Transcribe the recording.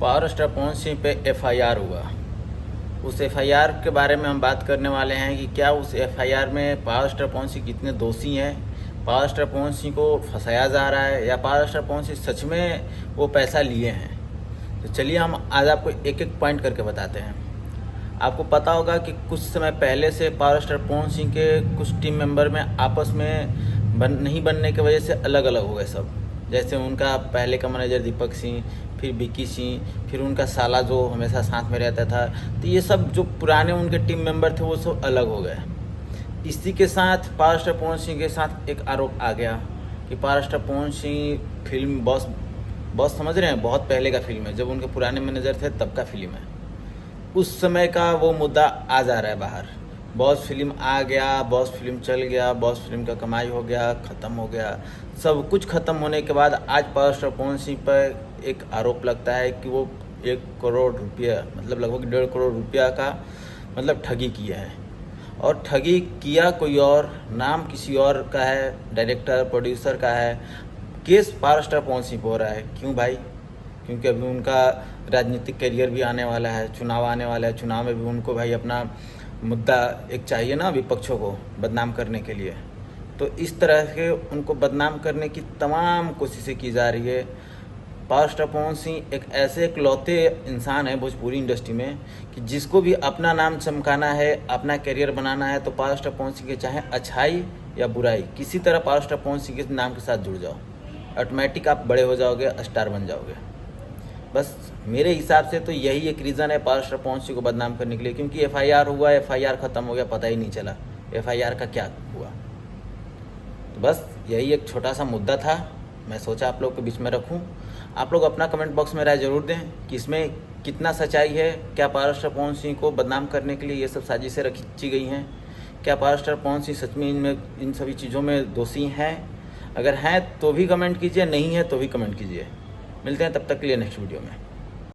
Power star Pawan Singh पे FIR हुआ। उस एफआईआर के बारे में हम बात करने वाले हैं कि क्या उस एफआईआर में पावर स्टार पवन सिंह कितने दोषी हैं, पावर स्टार पवन सिंह को फंसाया जा रहा है या पावर स्टार पवन सिंह सच में वो पैसा लिए हैं। तो चलिए हम आज आपको एक एक पॉइंट करके बताते हैं। आपको पता होगा कि कुछ समय पहले से पावर स्टार पवन सिंह के कुछ टीम मेंबर में आपस में नहीं बनने की वजह से अलग अलग हो गए सब। जैसे उनका पहले का मैनेजर दीपक सिंह, फिर विक्की सिंह, फिर उनका साला जो हमेशा साथ में रहता था। तो ये सब जो पुराने उनके टीम मेंबर थे वो सब अलग हो गए। इसी के साथ पावर स्टार पवन सिंह के साथ एक आरोप आ गया कि power star Pawan Singh film boss समझ रहे हैं, बहुत पहले का फिल्म है, जब उनके पुराने मैनेजर थे तब का फिल्म है। उस समय का वो मुद्दा आ जा रहा है बाहर। बॉस फिल्म आ गया, बॉस फिल्म चल गया, बॉस फिल्म का कमाई हो गया, ख़त्म हो गया। सब कुछ ख़त्म होने के बाद आज पावर स्टार पवन सिंह पर एक आरोप लगता है कि वो 1 करोड़ रुपया, मतलब लगभग 1.5 करोड़ रुपया का मतलब ठगी किया है। और ठगी किया कोई और, नाम किसी और का है, डायरेक्टर प्रोड्यूसर का है। Case power star Pawan Singh पर हो रहा है। क्यों भाई? क्योंकि अभी उनका राजनीतिक करियर भी आने वाला है, चुनाव आने वाला है। चुनाव में भी उनको भाई अपना मुद्दा एक चाहिए ना विपक्षों को बदनाम करने के लिए। तो इस तरह के उनको बदनाम करने की तमाम कोशिशें की जा रही है। पावर स्टार पवन सिंह एक ऐसे इकलौते इंसान है भोजपुरी इंडस्ट्री में कि जिसको भी अपना नाम चमकाना है, अपना करियर बनाना है, तो पावर स्टार पवन सिंह के चाहे अच्छाई या बुराई, किसी तरह पावर स्टार पवन सिंह के नाम के साथ जुड़ जाओ, ऑटोमेटिक आप बड़े हो जाओगे, स्टार बन जाओगे। बस मेरे हिसाब से तो यही एक रीज़न है पावर स्टार पवन सिंह को बदनाम करने के लिए। क्योंकि एफआईआर हुआ, एफआईआर ख़त्म हो गया, पता ही नहीं चला एफआईआर का क्या हुआ। तो बस यही एक छोटा सा मुद्दा था, मैं सोचा आप लोग के बीच में रखूं। आप लोग अपना कमेंट बॉक्स में राय ज़रूर दें कि इसमें कितना सच्चाई है। क्या पावर स्टार पवन सिंह को बदनाम करने के लिए ये सब साजिशें रची गई हैं? क्या पावर स्टार पवन सिंह सच में इन सभी चीज़ों में दोषी हैं? अगर हैं तो भी कमेंट कीजिए, नहीं है तो भी कमेंट कीजिए। मिलते हैं तब तक के लिए नेक्स्ट वीडियो में।